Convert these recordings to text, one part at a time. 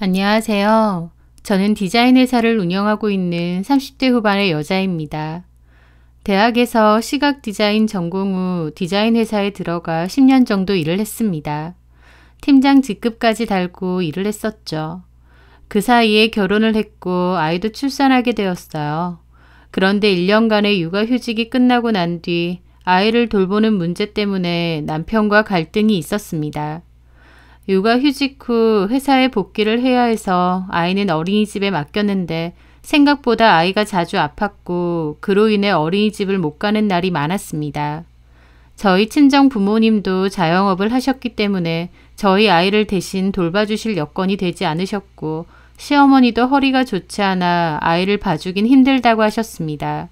안녕하세요. 저는 디자인 회사를 운영하고 있는 30대 후반의 여자입니다. 대학에서 시각 디자인 전공 후 디자인 회사에 들어가 10년 정도 일을 했습니다. 팀장 직급까지 달고 일을 했었죠. 그 사이에 결혼을 했고 아이도 출산하게 되었어요. 그런데 1년간의 육아휴직이 끝나고 난 뒤 아이를 돌보는 문제 때문에 남편과 갈등이 있었습니다. 육아휴직 후 회사에 복귀를 해야 해서 아이는 어린이집에 맡겼는데 생각보다 아이가 자주 아팠고 그로 인해 어린이집을 못 가는 날이 많았습니다. 저희 친정 부모님도 자영업을 하셨기 때문에 저희 아이를 대신 돌봐주실 여건이 되지 않으셨고 시어머니도 허리가 좋지 않아 아이를 봐주긴 힘들다고 하셨습니다.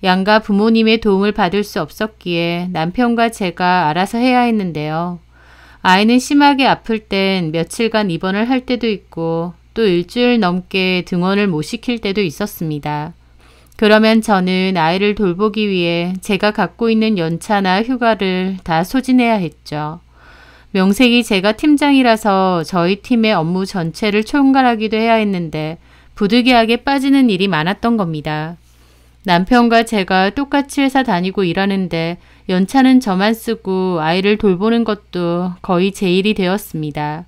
양가 부모님의 도움을 받을 수 없었기에 남편과 제가 알아서 해야 했는데요. 아이는 심하게 아플 땐 며칠간 입원을 할 때도 있고 또 일주일 넘게 등원을 못 시킬 때도 있었습니다. 그러면 저는 아이를 돌보기 위해 제가 갖고 있는 연차나 휴가를 다 소진해야 했죠. 명색이 제가 팀장이라서 저희 팀의 업무 전체를 총괄하기도 해야 했는데 부득이하게 빠지는 일이 많았던 겁니다. 남편과 제가 똑같이 회사 다니고 일하는데 연차는 저만 쓰고 아이를 돌보는 것도 거의 제 일이 되었습니다.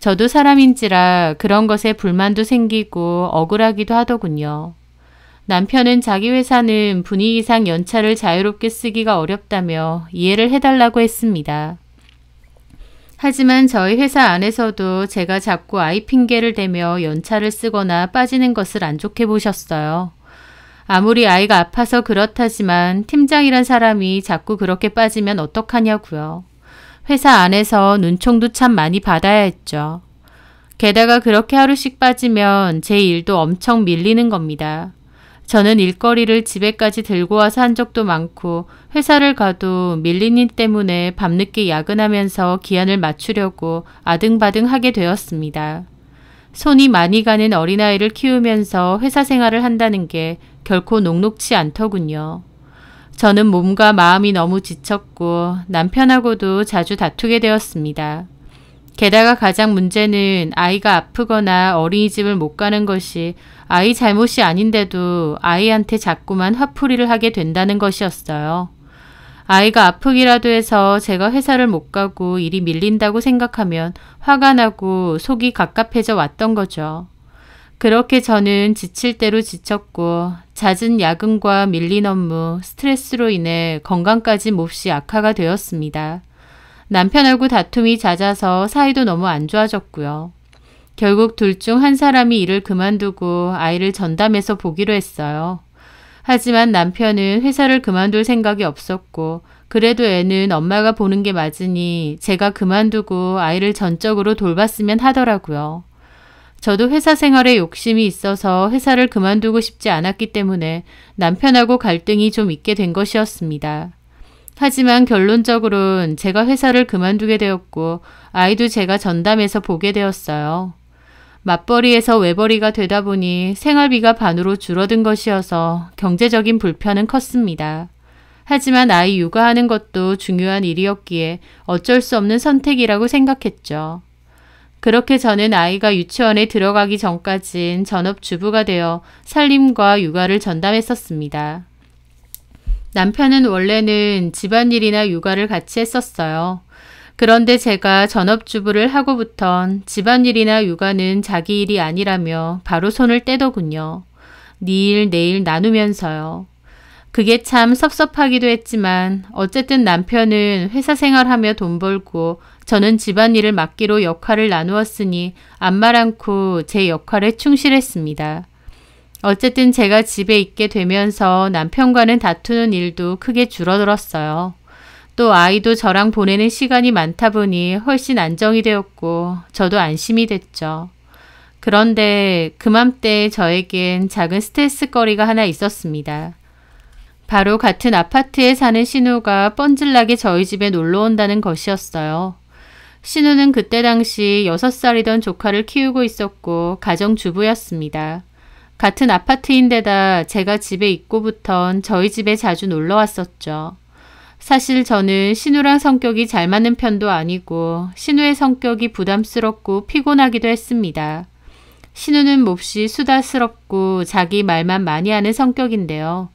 저도 사람인지라 그런 것에 불만도 생기고 억울하기도 하더군요. 남편은 자기 회사는 분위기상 연차를 자유롭게 쓰기가 어렵다며 이해를 해달라고 했습니다. 하지만 저희 회사 안에서도 제가 자꾸 아이 핑계를 대며 연차를 쓰거나 빠지는 것을 안 좋게 보셨어요. 아무리 아이가 아파서 그렇다지만 팀장이란 사람이 자꾸 그렇게 빠지면 어떡하냐고요. 회사 안에서 눈총도 참 많이 받아야 했죠. 게다가 그렇게 하루씩 빠지면 제 일도 엄청 밀리는 겁니다. 저는 일거리를 집에까지 들고 와서 한 적도 많고 회사를 가도 밀린 일 때문에 밤늦게 야근하면서 기한을 맞추려고 아등바등 하게 되었습니다. 손이 많이 가는 어린아이를 키우면서 회사 생활을 한다는 게 결코 녹록지 않더군요. 저는 몸과 마음이 너무 지쳤고 남편하고도 자주 다투게 되었습니다. 게다가 가장 문제는 아이가 아프거나 어린이집을 못 가는 것이 아이 잘못이 아닌데도 아이한테 자꾸만 화풀이를 하게 된다는 것이었어요. 아이가 아프기라도 해서 제가 회사를 못 가고 일이 밀린다고 생각하면 화가 나고 속이 갑갑해져 왔던 거죠. 그렇게 저는 지칠 대로 지쳤고 잦은 야근과 밀린 업무, 스트레스로 인해 건강까지 몹시 악화가 되었습니다. 남편하고 다툼이 잦아서 사이도 너무 안 좋아졌고요. 결국 둘 중 한 사람이 일을 그만두고 아이를 전담해서 보기로 했어요. 하지만 남편은 회사를 그만둘 생각이 없었고 그래도 애는 엄마가 보는 게 맞으니 제가 그만두고 아이를 전적으로 돌봤으면 하더라고요. 저도 회사 생활에 욕심이 있어서 회사를 그만두고 싶지 않았기 때문에 남편하고 갈등이 좀 있게 된 것이었습니다. 하지만 결론적으로는 제가 회사를 그만두게 되었고 아이도 제가 전담해서 보게 되었어요. 맞벌이에서 외벌이가 되다 보니 생활비가 반으로 줄어든 것이어서 경제적인 불편은 컸습니다. 하지만 아이 육아하는 것도 중요한 일이었기에 어쩔 수 없는 선택이라고 생각했죠. 그렇게 저는 아이가 유치원에 들어가기 전까진 전업주부가 되어 살림과 육아를 전담했었습니다. 남편은 원래는 집안일이나 육아를 같이 했었어요. 그런데 제가 전업주부를 하고부턴 집안일이나 육아는 자기 일이 아니라며 바로 손을 떼더군요. 네 일, 내 일 나누면서요. 그게 참 섭섭하기도 했지만 어쨌든 남편은 회사 생활하며 돈 벌고 저는 집안일을 맡기로 역할을 나누었으니 암말 않고 제 역할에 충실했습니다. 어쨌든 제가 집에 있게 되면서 남편과는 다투는 일도 크게 줄어들었어요. 또 아이도 저랑 보내는 시간이 많다 보니 훨씬 안정이 되었고 저도 안심이 됐죠. 그런데 그맘때 저에겐 작은 스트레스거리가 하나 있었습니다. 바로 같은 아파트에 사는 신우가 뻔질나게 저희 집에 놀러 온다는 것이었어요. 신우는 그때 당시 6살이던 조카를 키우고 있었고 가정주부였습니다. 같은 아파트인데다 제가 집에 있고부턴 저희 집에 자주 놀러 왔었죠. 사실 저는 신우랑 성격이 잘 맞는 편도 아니고 신우의 성격이 부담스럽고 피곤하기도 했습니다. 신우는 몹시 수다스럽고 자기 말만 많이 하는 성격인데요.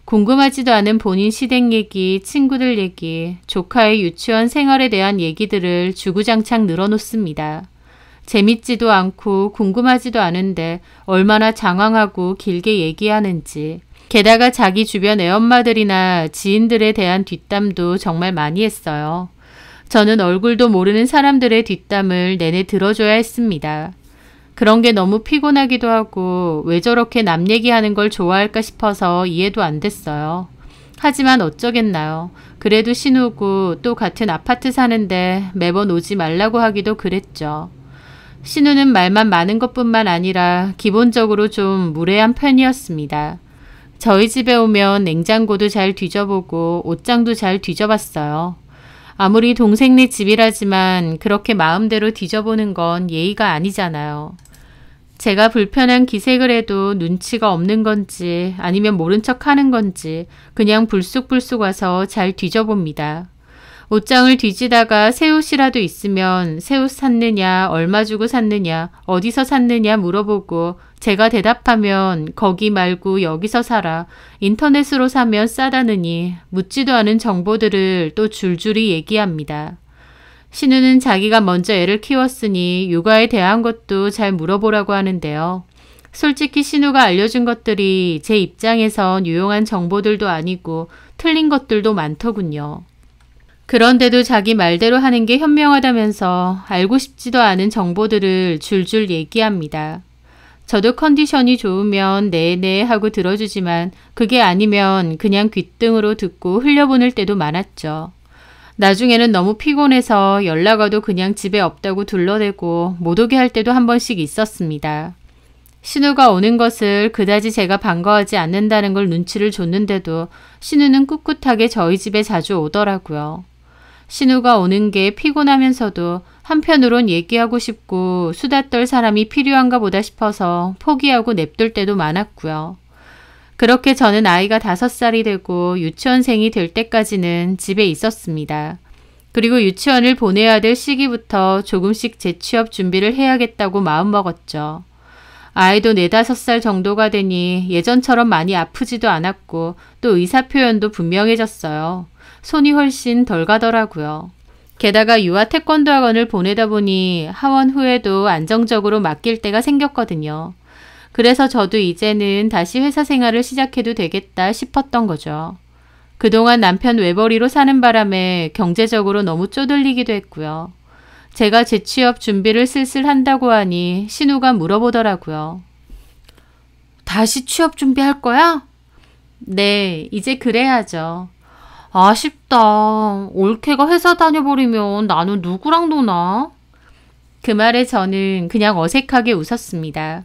궁금하지도 않은 본인 시댁 얘기, 친구들 얘기, 조카의 유치원 생활에 대한 얘기들을 주구장창 늘어놓습니다. 재밌지도 않고 궁금하지도 않은데 얼마나 장황하고 길게 얘기하는지. 게다가 자기 주변 애엄마들이나 지인들에 대한 뒷담도 정말 많이 했어요. 저는 얼굴도 모르는 사람들의 뒷담을 내내 들어줘야 했습니다. 그런 게 너무 피곤하기도 하고 왜 저렇게 남 얘기하는 걸 좋아할까 싶어서 이해도 안 됐어요. 하지만 어쩌겠나요. 그래도 신우고 또 같은 아파트 사는데 매번 오지 말라고 하기도 그랬죠. 신우는 말만 많은 것뿐만 아니라 기본적으로 좀 무례한 편이었습니다. 저희 집에 오면 냉장고도 잘 뒤져보고 옷장도 잘 뒤져봤어요. 아무리 동생네 집이라지만 그렇게 마음대로 뒤져보는 건 예의가 아니잖아요. 제가 불편한 기색을 해도 눈치가 없는 건지 아니면 모른 척 하는 건지 그냥 불쑥불쑥 와서 잘 뒤져봅니다. 옷장을 뒤지다가 새 옷이라도 있으면 새 옷 샀느냐, 얼마 주고 샀느냐, 어디서 샀느냐 물어보고 제가 대답하면 거기 말고 여기서 사라, 인터넷으로 사면 싸다느니 묻지도 않은 정보들을 또 줄줄이 얘기합니다. 신우는 자기가 먼저 애를 키웠으니 육아에 대한 것도 잘 물어보라고 하는데요. 솔직히 신우가 알려준 것들이 제 입장에선 유용한 정보들도 아니고 틀린 것들도 많더군요. 그런데도 자기 말대로 하는 게 현명하다면서 알고 싶지도 않은 정보들을 줄줄 얘기합니다. 저도 컨디션이 좋으면 네네 하고 들어주지만 그게 아니면 그냥 귓등으로 듣고 흘려보낼 때도 많았죠. 나중에는 너무 피곤해서 연락 와도 그냥 집에 없다고 둘러대고 못 오게 할 때도 한 번씩 있었습니다. 신우가 오는 것을 그다지 제가 반가워하지 않는다는 걸 눈치를 줬는데도 신우는 꿋꿋하게 저희 집에 자주 오더라고요. 신우가 오는 게 피곤하면서도 한편으론 얘기하고 싶고 수다 떨 사람이 필요한가 보다 싶어서 포기하고 냅둘 때도 많았고요. 그렇게 저는 아이가 5살이 되고 유치원생이 될 때까지는 집에 있었습니다. 그리고 유치원을 보내야 될 시기부터 조금씩 재취업 준비를 해야겠다고 마음먹었죠. 아이도 4, 5살 정도가 되니 예전처럼 많이 아프지도 않았고 또 의사 표현도 분명해졌어요. 손이 훨씬 덜 가더라고요. 게다가 유아 태권도 학원을 보내다 보니 하원 후에도 안정적으로 맡길 때가 생겼거든요. 그래서 저도 이제는 다시 회사 생활을 시작해도 되겠다 싶었던 거죠. 그동안 남편 외벌이로 사는 바람에 경제적으로 너무 쪼들리기도 했고요. 제가 재취업 준비를 슬슬 한다고 하니 신우가 물어보더라고요. 다시 취업 준비할 거야? 네, 이제 그래야죠. 아쉽다. 올케가 회사 다녀버리면 나는 누구랑 노나? 그 말에 저는 그냥 어색하게 웃었습니다.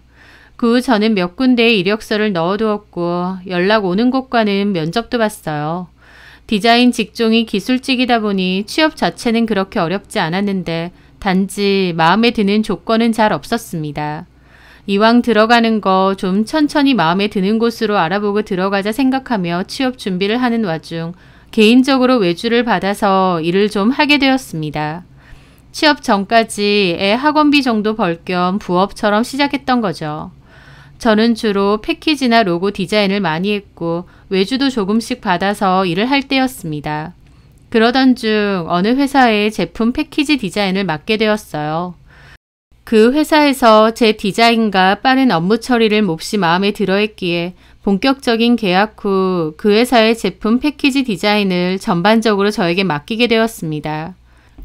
그 후 저는 몇 군데에 이력서를 넣어두었고 연락 오는 곳과는 면접도 봤어요. 디자인 직종이 기술직이다 보니 취업 자체는 그렇게 어렵지 않았는데 단지 마음에 드는 조건은 잘 없었습니다. 이왕 들어가는 거 좀 천천히 마음에 드는 곳으로 알아보고 들어가자 생각하며 취업 준비를 하는 와중 개인적으로 외주를 받아서 일을 좀 하게 되었습니다. 취업 전까지 애 학원비 정도 벌 겸 부업처럼 시작했던 거죠. 저는 주로 패키지나 로고 디자인을 많이 했고 외주도 조금씩 받아서 일을 할 때였습니다. 그러던 중 어느 회사의 제품 패키지 디자인을 맡게 되었어요. 그 회사에서 제 디자인과 빠른 업무 처리를 몹시 마음에 들어 했기에 본격적인 계약 후 그 회사의 제품 패키지 디자인을 전반적으로 저에게 맡기게 되었습니다.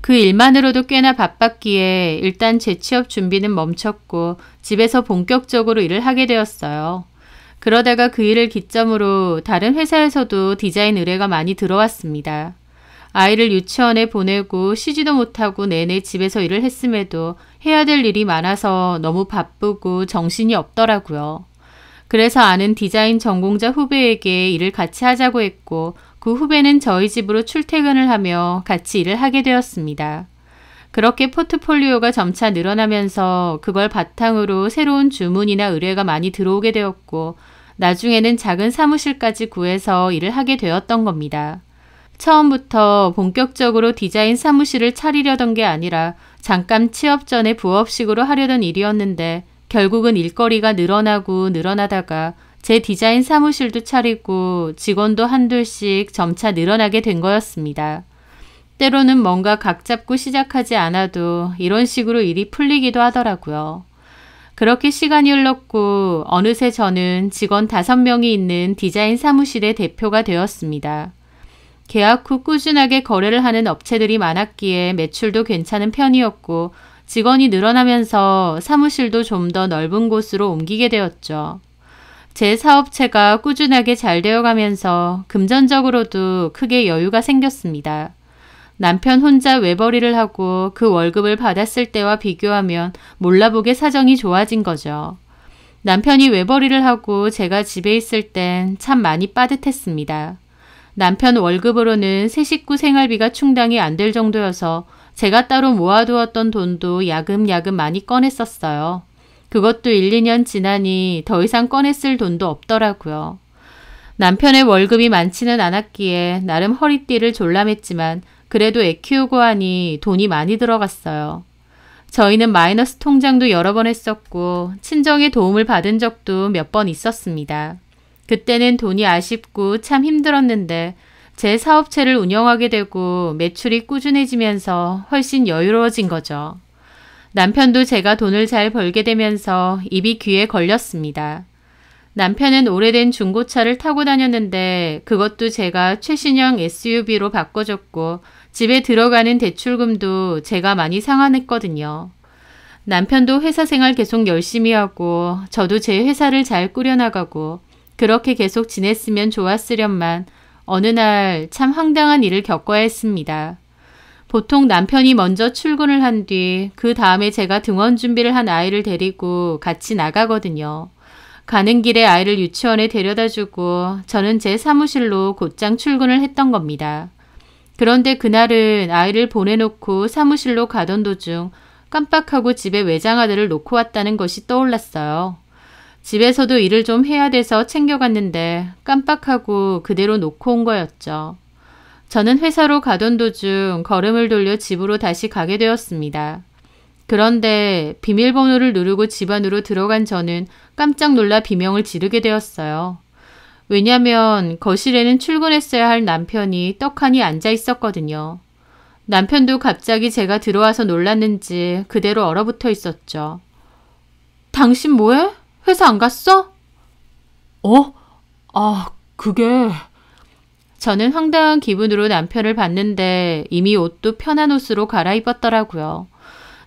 그 일만으로도 꽤나 바빴기에 일단 재취업 준비는 멈췄고 집에서 본격적으로 일을 하게 되었어요. 그러다가 그 일을 기점으로 다른 회사에서도 디자인 의뢰가 많이 들어왔습니다. 아이를 유치원에 보내고 쉬지도 못하고 내내 집에서 일을 했음에도 해야 될 일이 많아서 너무 바쁘고 정신이 없더라고요. 그래서 아는 디자인 전공자 후배에게 일을 같이 하자고 했고 그 후배는 저희 집으로 출퇴근을 하며 같이 일을 하게 되었습니다. 그렇게 포트폴리오가 점차 늘어나면서 그걸 바탕으로 새로운 주문이나 의뢰가 많이 들어오게 되었고 나중에는 작은 사무실까지 구해서 일을 하게 되었던 겁니다. 처음부터 본격적으로 디자인 사무실을 차리려던 게 아니라 잠깐 취업 전에 부업식으로 하려던 일이었는데 결국은 일거리가 늘어나고 늘어나다가 제 디자인 사무실도 차리고 직원도 한둘씩 점차 늘어나게 된 거였습니다. 때로는 뭔가 각 잡고 시작하지 않아도 이런 식으로 일이 풀리기도 하더라고요. 그렇게 시간이 흘렀고 어느새 저는 직원 5명이 있는 디자인 사무실의 대표가 되었습니다. 계약 후 꾸준하게 거래를 하는 업체들이 많았기에 매출도 괜찮은 편이었고 직원이 늘어나면서 사무실도 좀 더 넓은 곳으로 옮기게 되었죠. 제 사업체가 꾸준하게 잘 되어가면서 금전적으로도 크게 여유가 생겼습니다. 남편 혼자 외벌이를 하고 그 월급을 받았을 때와 비교하면 몰라보게 사정이 좋아진 거죠. 남편이 외벌이를 하고 제가 집에 있을 땐 참 많이 빠듯했습니다. 남편 월급으로는 세 식구 생활비가 충당이 안 될 정도여서 제가 따로 모아두었던 돈도 야금야금 많이 꺼냈었어요. 그것도 1, 2년 지나니 더 이상 꺼냈을 돈도 없더라고요. 남편의 월급이 많지는 않았기에 나름 허리띠를 졸라맸지만 그래도 애 키우고 하니 돈이 많이 들어갔어요. 저희는 마이너스 통장도 여러 번 했었고 친정의 도움을 받은 적도 몇 번 있었습니다. 그때는 돈이 아쉽고 참 힘들었는데 제 사업체를 운영하게 되고 매출이 꾸준해지면서 훨씬 여유로워진 거죠. 남편도 제가 돈을 잘 벌게 되면서 입이 귀에 걸렸습니다. 남편은 오래된 중고차를 타고 다녔는데 그것도 제가 최신형 SUV로 바꿔줬고 집에 들어가는 대출금도 제가 많이 상환했거든요. 남편도 회사 생활 계속 열심히 하고 저도 제 회사를 잘 꾸려나가고 그렇게 계속 지냈으면 좋았으련만 어느 날 참 황당한 일을 겪어야 했습니다. 보통 남편이 먼저 출근을 한 뒤 그 다음에 제가 등원 준비를 한 아이를 데리고 같이 나가거든요. 가는 길에 아이를 유치원에 데려다주고 저는 제 사무실로 곧장 출근을 했던 겁니다. 그런데 그날은 아이를 보내놓고 사무실로 가던 도중 깜빡하고 집에 외장하드를 놓고 왔다는 것이 떠올랐어요. 집에서도 일을 좀 해야 돼서 챙겨갔는데 깜빡하고 그대로 놓고 온 거였죠. 저는 회사로 가던 도중 걸음을 돌려 집으로 다시 가게 되었습니다. 그런데 비밀번호를 누르고 집 안으로 들어간 저는 깜짝 놀라 비명을 지르게 되었어요. 왜냐면 거실에는 출근했어야 할 남편이 떡하니 앉아 있었거든요. 남편도 갑자기 제가 들어와서 놀랐는지 그대로 얼어붙어 있었죠. 당신 뭐해? 회사 안 갔어? 그게... 저는 황당한 기분으로 남편을 봤는데 이미 옷도 편한 옷으로 갈아입었더라고요.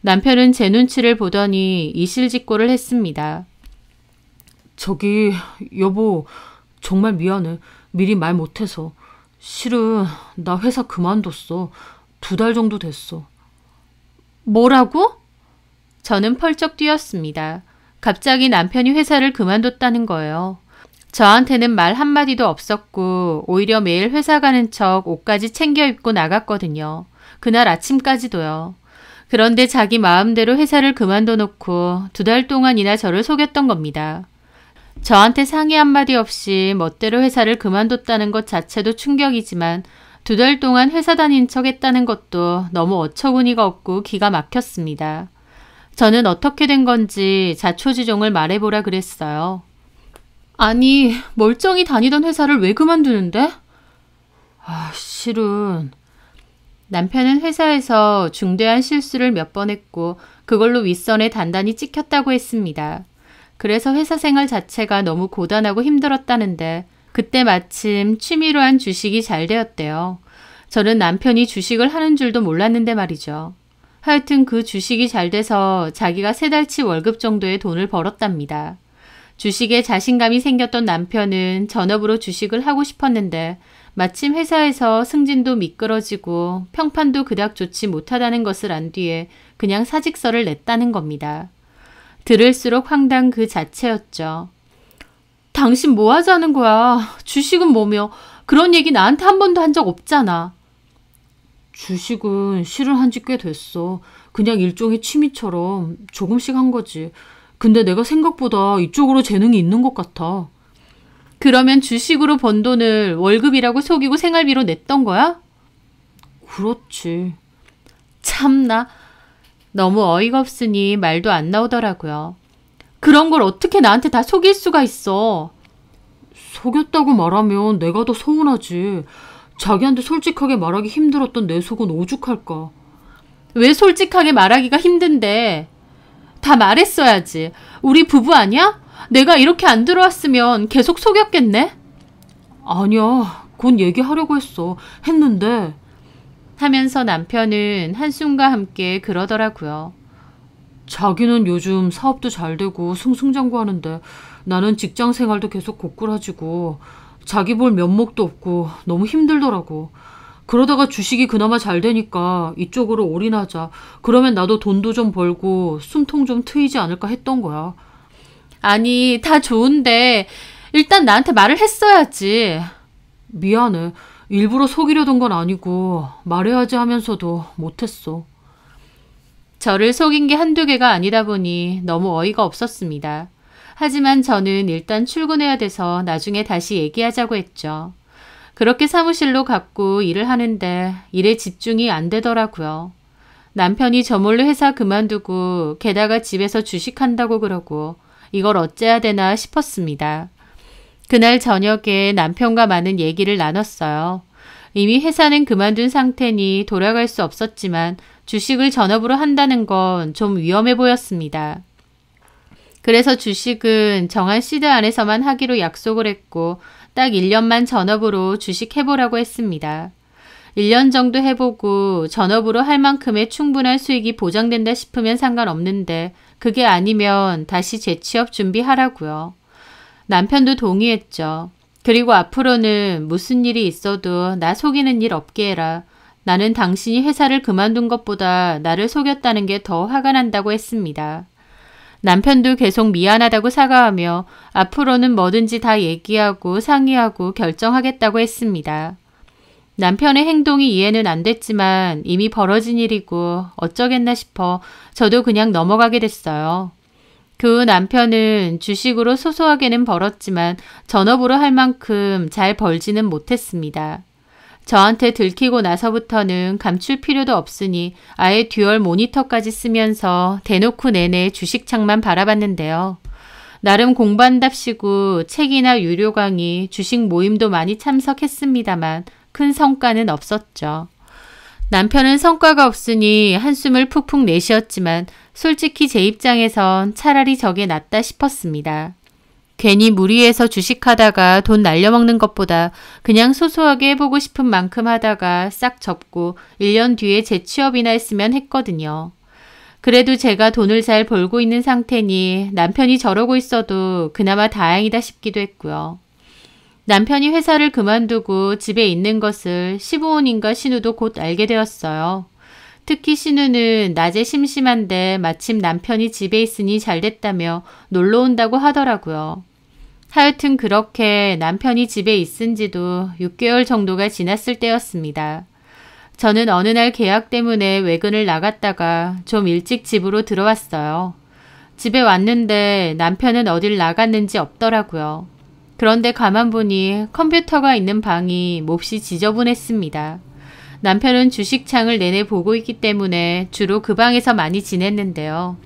남편은 제 눈치를 보더니 이실직고를 했습니다. 저기 여보 정말 미안해. 미리 말 못해서. 실은 나 회사 그만뒀어. 2달 정도 됐어. 뭐라고? 저는 펄쩍 뛰었습니다. 갑자기 남편이 회사를 그만뒀다는 거예요. 저한테는 말 한마디도 없었고 오히려 매일 회사 가는 척 옷까지 챙겨 입고 나갔거든요. 그날 아침까지도요. 그런데 자기 마음대로 회사를 그만둬 놓고 2달 동안이나 저를 속였던 겁니다. 저한테 상의 한마디 없이 멋대로 회사를 그만뒀다는 것 자체도 충격이지만 2달 동안 회사 다닌 척 했다는 것도 너무 어처구니가 없고 기가 막혔습니다. 저는 어떻게 된 건지 자초지종을 말해보라 그랬어요. 아니, 멀쩡히 다니던 회사를 왜 그만두는데? 실은... 남편은 회사에서 중대한 실수를 몇 번 했고 그걸로 윗선에 단단히 찍혔다고 했습니다. 그래서 회사 생활 자체가 너무 고단하고 힘들었다는데 그때 마침 취미로 한 주식이 잘 되었대요. 저는 남편이 주식을 하는 줄도 몰랐는데 말이죠. 하여튼 그 주식이 잘 돼서 자기가 3달치 월급 정도의 돈을 벌었답니다. 주식에 자신감이 생겼던 남편은 전업으로 주식을 하고 싶었는데 마침 회사에서 승진도 미끄러지고 평판도 그닥 좋지 못하다는 것을 안 뒤에 그냥 사직서를 냈다는 겁니다. 들을수록 황당 그 자체였죠. 당신 뭐 하자는 거야? 주식은 뭐며? 그런 얘기 나한테 한 번도 한 적 없잖아. 주식은 실은 한 지 꽤 됐어. 그냥 일종의 취미처럼 조금씩 한 거지. 근데 내가 생각보다 이쪽으로 재능이 있는 것 같아. 그러면 주식으로 번 돈을 월급이라고 속이고 생활비로 냈던 거야? 그렇지. 참나. 너무 어이가 없으니 말도 안 나오더라고요. 그런 걸 어떻게 나한테 다 속일 수가 있어. 속였다고 말하면 내가 더 서운하지. 자기한테 솔직하게 말하기 힘들었던 내 속은 오죽할까. 왜 솔직하게 말하기가 힘든데. 다 말했어야지. 우리 부부 아니야? 내가 이렇게 안 들어왔으면 계속 속였겠네? 아니야. 곧 얘기하려고 했는데 하면서 남편은 한숨과 함께 그러더라고요. 자기는 요즘 사업도 잘 되고 승승장구하는데 나는 직장 생활도 계속 고꾸라지고 자기 볼 면목도 없고 너무 힘들더라고. 그러다가 주식이 그나마 잘 되니까 이쪽으로 올인하자. 그러면 나도 돈도 좀 벌고 숨통 좀 트이지 않을까 했던 거야. 아니, 다 좋은데 일단 나한테 말을 했어야지. 미안해. 일부러 속이려던 건 아니고 말해야지 하면서도 못했어. 저를 속인 게 한두 개가 아니다 보니 너무 어이가 없었습니다. 하지만 저는 일단 출근해야 돼서 나중에 다시 얘기하자고 했죠. 그렇게 사무실로 갔고 일을 하는데 일에 집중이 안 되더라고요. 남편이 저 몰래 회사 그만두고 게다가 집에서 주식한다고 그러고 이걸 어째야 되나 싶었습니다. 그날 저녁에 남편과 많은 얘기를 나눴어요. 이미 회사는 그만둔 상태니 돌아갈 수 없었지만 주식을 전업으로 한다는 건 좀 위험해 보였습니다. 그래서 주식은 정한 시드 안에서만 하기로 약속을 했고 딱 1년만 전업으로 주식 해보라고 했습니다. 1년 정도 해보고 전업으로 할 만큼의 충분한 수익이 보장된다 싶으면 상관없는데 그게 아니면 다시 재취업 준비하라고요. 남편도 동의했죠. 그리고 앞으로는 무슨 일이 있어도 나 속이는 일 없게 해라. 나는 당신이 회사를 그만둔 것보다 나를 속였다는 게 더 화가 난다고 했습니다. 남편도 계속 미안하다고 사과하며 앞으로는 뭐든지 다 얘기하고 상의하고 결정하겠다고 했습니다. 남편의 행동이 이해는 안 됐지만 이미 벌어진 일이고 어쩌겠나 싶어 저도 그냥 넘어가게 됐어요. 그 후 남편은 주식으로 소소하게는 벌었지만 전업으로 할 만큼 잘 벌지는 못했습니다. 저한테 들키고 나서부터는 감출 필요도 없으니 아예 듀얼 모니터까지 쓰면서 대놓고 내내 주식창만 바라봤는데요. 나름 공부한답시고 책이나 유료 강의, 주식 모임도 많이 참석했습니다만 큰 성과는 없었죠. 남편은 성과가 없으니 한숨을 푹푹 내쉬었지만 솔직히 제 입장에선 차라리 저게 낫다 싶었습니다. 괜히 무리해서 주식하다가 돈 날려먹는 것보다 그냥 소소하게 해보고 싶은 만큼 하다가 싹 접고 1년 뒤에 재취업이나 했으면 했거든요. 그래도 제가 돈을 잘 벌고 있는 상태니 남편이 저러고 있어도 그나마 다행이다 싶기도 했고요. 남편이 회사를 그만두고 집에 있는 것을 시부모님과 신우도 곧 알게 되었어요. 특히 신우는 낮에 심심한데 마침 남편이 집에 있으니 잘됐다며 놀러 온다고 하더라고요. 하여튼 그렇게 남편이 집에 있은 지도 6개월 정도가 지났을 때였습니다. 저는 어느 날 계약 때문에 외근을 나갔다가 좀 일찍 집으로 들어왔어요. 집에 왔는데 남편은 어딜 나갔는지 없더라고요. 그런데 가만 보니 컴퓨터가 있는 방이 몹시 지저분했습니다. 남편은 주식창을 내내 보고 있기 때문에 주로 그 방에서 많이 지냈는데요.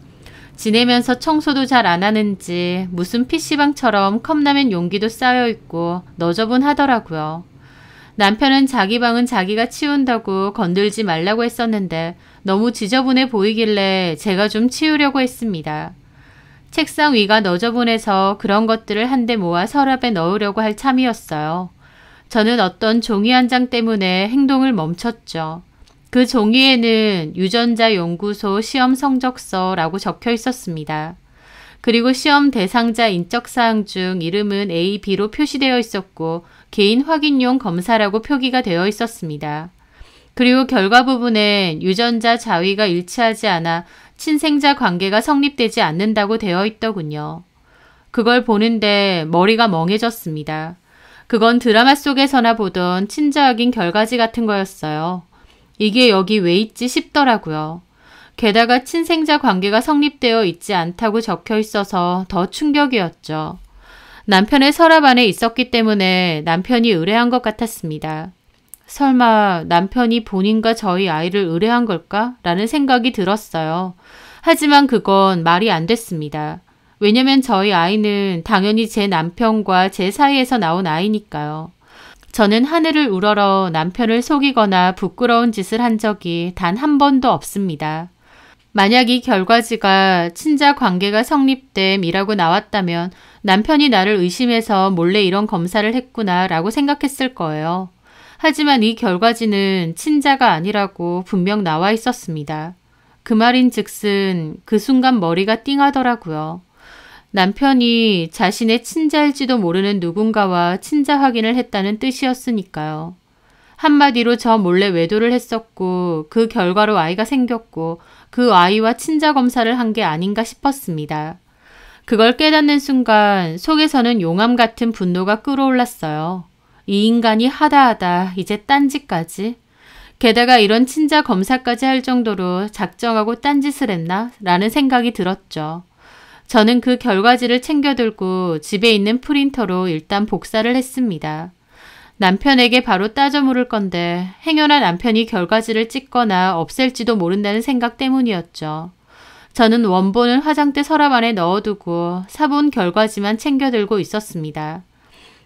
지내면서 청소도 잘 안 하는지 무슨 PC방처럼 컵라면 용기도 쌓여있고 너저분하더라고요. 남편은 자기 방은 자기가 치운다고 건들지 말라고 했었는데 너무 지저분해 보이길래 제가 좀 치우려고 했습니다. 책상 위가 너저분해서 그런 것들을 한데 모아 서랍에 넣으려고 할 참이었어요. 저는 어떤 종이 한 장 때문에 행동을 멈췄죠. 그 종이에는 유전자 연구소 시험 성적서라고 적혀 있었습니다. 그리고 시험 대상자 인적사항 중 이름은 A, B로 표시되어 있었고 개인 확인용 검사라고 표기가 되어 있었습니다. 그리고 결과 부분엔 유전자 자위가 일치하지 않아 친생자 관계가 성립되지 않는다고 되어 있더군요. 그걸 보는데 머리가 멍해졌습니다. 그건 드라마 속에서나 보던 친자확인 결과지 같은 거였어요. 이게 여기 왜 있지 싶더라고요. 게다가 친생자 관계가 성립되어 있지 않다고 적혀 있어서 더 충격이었죠. 남편의 서랍 안에 있었기 때문에 남편이 의뢰한 것 같았습니다. 설마 남편이 본인과 저희 아이를 의뢰한 걸까? 라는 생각이 들었어요. 하지만 그건 말이 안 됐습니다. 왜냐면 저희 아이는 당연히 제 남편과 제 사이에서 나온 아이니까요. 저는 하늘을 우러러 남편을 속이거나 부끄러운 짓을 한 적이 단 한 번도 없습니다. 만약 이 결과지가 친자 관계가 성립됨이라고 나왔다면 남편이 나를 의심해서 몰래 이런 검사를 했구나 라고 생각했을 거예요. 하지만 이 결과지는 친자가 아니라고 분명 나와 있었습니다. 그 말인 즉슨 그 순간 머리가 띵하더라고요. 남편이 자신의 친자일지도 모르는 누군가와 친자 확인을 했다는 뜻이었으니까요. 한마디로 저 몰래 외도를 했었고 그 결과로 아이가 생겼고 그 아이와 친자 검사를 한 게 아닌가 싶었습니다. 그걸 깨닫는 순간 속에서는 용암 같은 분노가 끓어올랐어요. 이 인간이 하다하다 이제 딴짓까지. 게다가 이런 친자 검사까지 할 정도로 작정하고 딴짓을 했나? 라는 생각이 들었죠. 저는 그 결과지를 챙겨들고 집에 있는 프린터로 일단 복사를 했습니다. 남편에게 바로 따져 물을 건데 행여나 남편이 결과지를 찍거나 없앨지도 모른다는 생각 때문이었죠. 저는 원본은 화장대 서랍 안에 넣어두고 사본 결과지만 챙겨들고 있었습니다.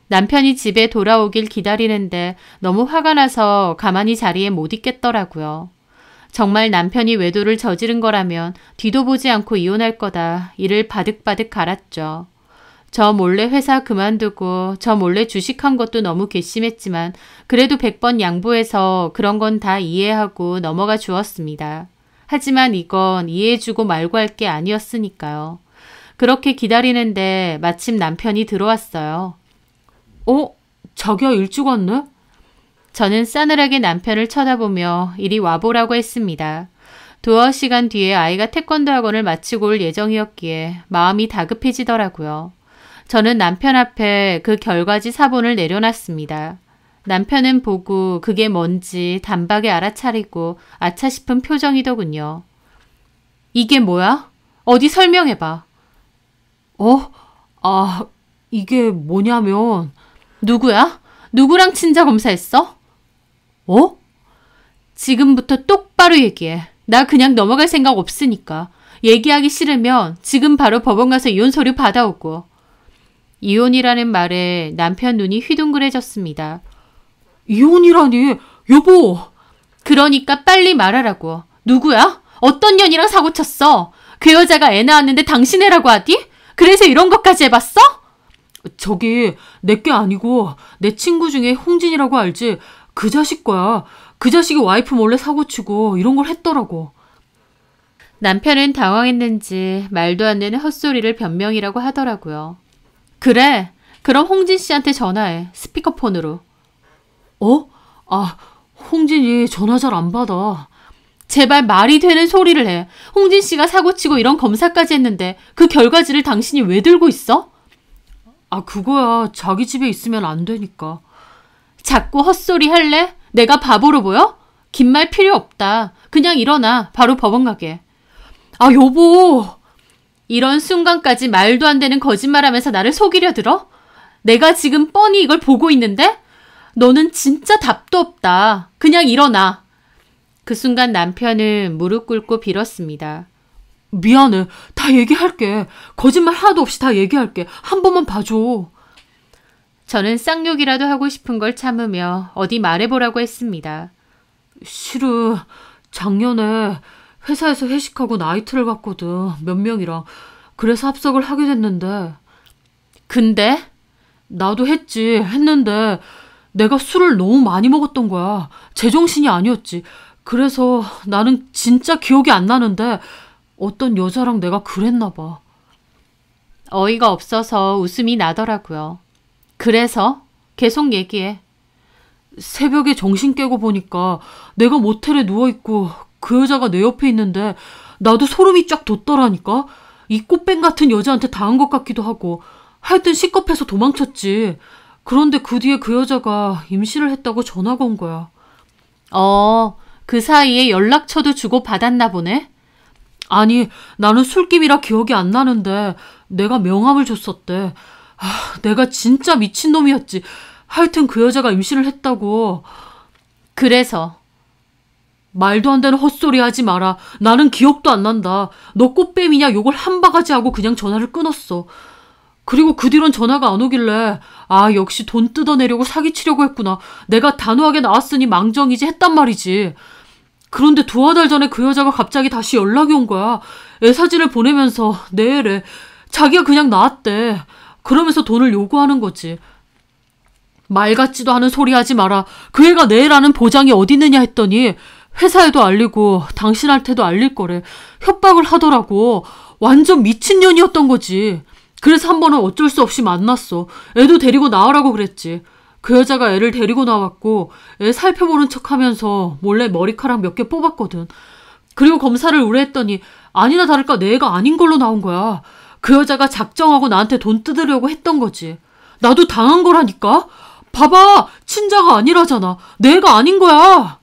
남편이 집에 돌아오길 기다리는데 너무 화가 나서 가만히 자리에 못 있겠더라고요. 정말 남편이 외도를 저지른 거라면 뒤도 보지 않고 이혼할 거다 이를 바득바득 갈았죠. 저 몰래 회사 그만두고 저 몰래 주식한 것도 너무 괘씸했지만 그래도 100번 양보해서 그런 건 다 이해하고 넘어가 주었습니다. 하지만 이건 이해해주고 말고 할 게 아니었으니까요. 그렇게 기다리는데 마침 남편이 들어왔어요. 자기야 일찍 왔네? 저는 싸늘하게 남편을 쳐다보며 이리 와보라고 했습니다. 두어 시간 뒤에 아이가 태권도 학원을 마치고 올 예정이었기에 마음이 다급해지더라고요. 저는 남편 앞에 그 결과지 사본을 내려놨습니다. 남편은 보고 그게 뭔지 단박에 알아차리고 아차 싶은 표정이더군요. 이게 뭐야? 어디 설명해봐. 이게 뭐냐면 누구야? 누구랑 친자 검사했어? 지금부터 똑바로 얘기해. 나 그냥 넘어갈 생각 없으니까. 얘기하기 싫으면 지금 바로 법원 가서 이혼 서류 받아오고. 이혼이라는 말에 남편 눈이 휘둥그레졌습니다. 이혼이라니, 여보. 그러니까 빨리 말하라고. 누구야? 어떤 년이랑 사고 쳤어? 그 여자가 애 낳았는데 당신 애라고 하디? 그래서 이런 것까지 해봤어? 저기 내게 아니고 내 친구 중에 홍진이라고 알지? 그 자식 거야. 그 자식이 와이프 몰래 사고치고 이런 걸 했더라고. 남편은 당황했는지 말도 안 되는 헛소리를 변명이라고 하더라고요. 그래, 그럼 홍진 씨한테 전화해. 스피커폰으로. 홍진이 전화 잘 안 받아. 제발 말이 되는 소리를 해. 홍진 씨가 사고치고 이런 검사까지 했는데 그 결과지를 당신이 왜 들고 있어? 그거야. 자기 집에 있으면 안 되니까. 자꾸 헛소리 할래? 내가 바보로 보여? 긴 말 필요 없다. 그냥 일어나. 바로 법원 가게. 여보. 이런 순간까지 말도 안 되는 거짓말하면서 나를 속이려 들어? 내가 지금 뻔히 이걸 보고 있는데? 너는 진짜 답도 없다. 그냥 일어나. 그 순간 남편은 무릎 꿇고 빌었습니다. 미안해. 다 얘기할게. 거짓말 하나도 없이 다 얘기할게. 한 번만 봐줘. 저는 쌍욕이라도 하고 싶은 걸 참으며 어디 말해보라고 했습니다. 실은 작년에 회사에서 회식하고 나이트를 갔거든. 몇 명이랑. 그래서 합석을 하게 됐는데. 근데? 나도 했는데 내가 술을 너무 많이 먹었던 거야. 제정신이 아니었지. 그래서 나는 진짜 기억이 안 나는데 어떤 여자랑 내가 그랬나 봐. 어이가 없어서 웃음이 나더라고요. 그래서? 계속 얘기해. 새벽에 정신 깨고 보니까 내가 모텔에 누워있고 그 여자가 내 옆에 있는데 나도 소름이 쫙 돋더라니까. 이 꽃뱀 같은 여자한테 당한 것 같기도 하고. 하여튼 시겁해서 도망쳤지. 그런데 그 뒤에 그 여자가 임신을 했다고 전화가 온 거야. 그 사이에 연락처도 주고 받았나 보네? 아니, 나는 술김이라 기억이 안 나는데 내가 명함을 줬었대. 내가 진짜 미친놈이었지. 하여튼 그 여자가 임신을 했다고. 그래서 말도 안 되는 헛소리 하지 마라. 나는 기억도 안 난다. 너 꽃뱀이냐 욕을 한 바가지 하고 그냥 전화를 끊었어. 그리고 그 뒤론 전화가 안 오길래 역시 돈 뜯어내려고 사기치려고 했구나. 내가 단호하게 나왔으니 망정이지 했단 말이지. 그런데 2달 전에 그 여자가 갑자기 다시 연락이 온 거야. 애 사진을 보내면서 내 애래. 자기가 그냥 나왔대. 그러면서 돈을 요구하는 거지. 말 같지도 않은 소리 하지 마라. 그 애가 내 애라는 보장이 어디 있느냐 했더니 회사에도 알리고 당신한테도 알릴 거래. 협박을 하더라고. 완전 미친년이었던 거지. 그래서 한 번은 어쩔 수 없이 만났어. 애도 데리고 나오라고 그랬지. 그 여자가 애를 데리고 나왔고 애 살펴보는 척하면서 몰래 머리카락 몇 개 뽑았거든. 그리고 검사를 의뢰했더니 아니나 다를까 내 애가 아닌 걸로 나온 거야. 그 여자가 작정하고 나한테 돈 뜯으려고 했던 거지. 나도 당한 거라니까. 봐봐, 친자가 아니라잖아. 내 애가 아닌 거야.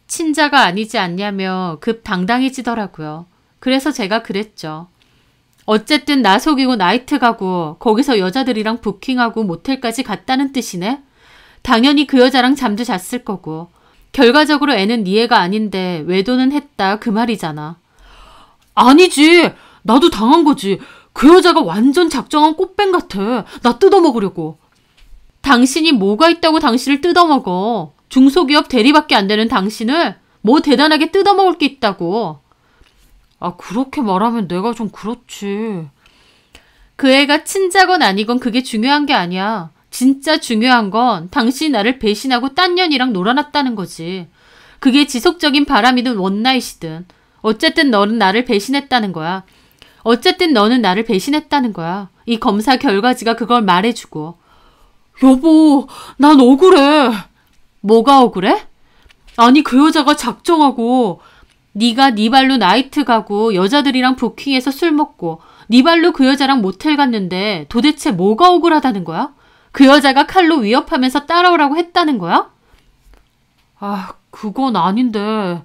친자가 아니지 않냐며 급 당당해지더라고요. 그래서 제가 그랬죠. 어쨌든 나 속이고 나이트 가고 거기서 여자들이랑 부킹하고 모텔까지 갔다는 뜻이네? 당연히 그 여자랑 잠도 잤을 거고 결과적으로 애는 네 애가 아닌데 외도는 했다 그 말이잖아. 아니지. 나도 당한 거지. 그 여자가 완전 작정한 꽃뱀 같아. 나 뜯어먹으려고. 당신이 뭐가 있다고 당신을 뜯어먹어. 중소기업 대리밖에 안 되는 당신을 뭐 대단하게 뜯어먹을 게 있다고. 그렇게 말하면 내가 좀 그렇지. 그 애가 친자건 아니건 그게 중요한 게 아니야. 진짜 중요한 건 당신이 나를 배신하고 딴 년이랑 놀아놨다는 거지. 그게 지속적인 바람이든 원나잇이든 어쨌든 너는 나를 배신했다는 거야. 이 검사 결과지가 그걸 말해주고. 여보, 난 억울해. 뭐가 억울해? 아니 그 여자가 작정하고 네가 네 발로 나이트 가고 여자들이랑 부킹해서 술 먹고 네 발로 그 여자랑 모텔 갔는데 도대체 뭐가 억울하다는 거야? 그 여자가 칼로 위협하면서 따라오라고 했다는 거야? 그건 아닌데.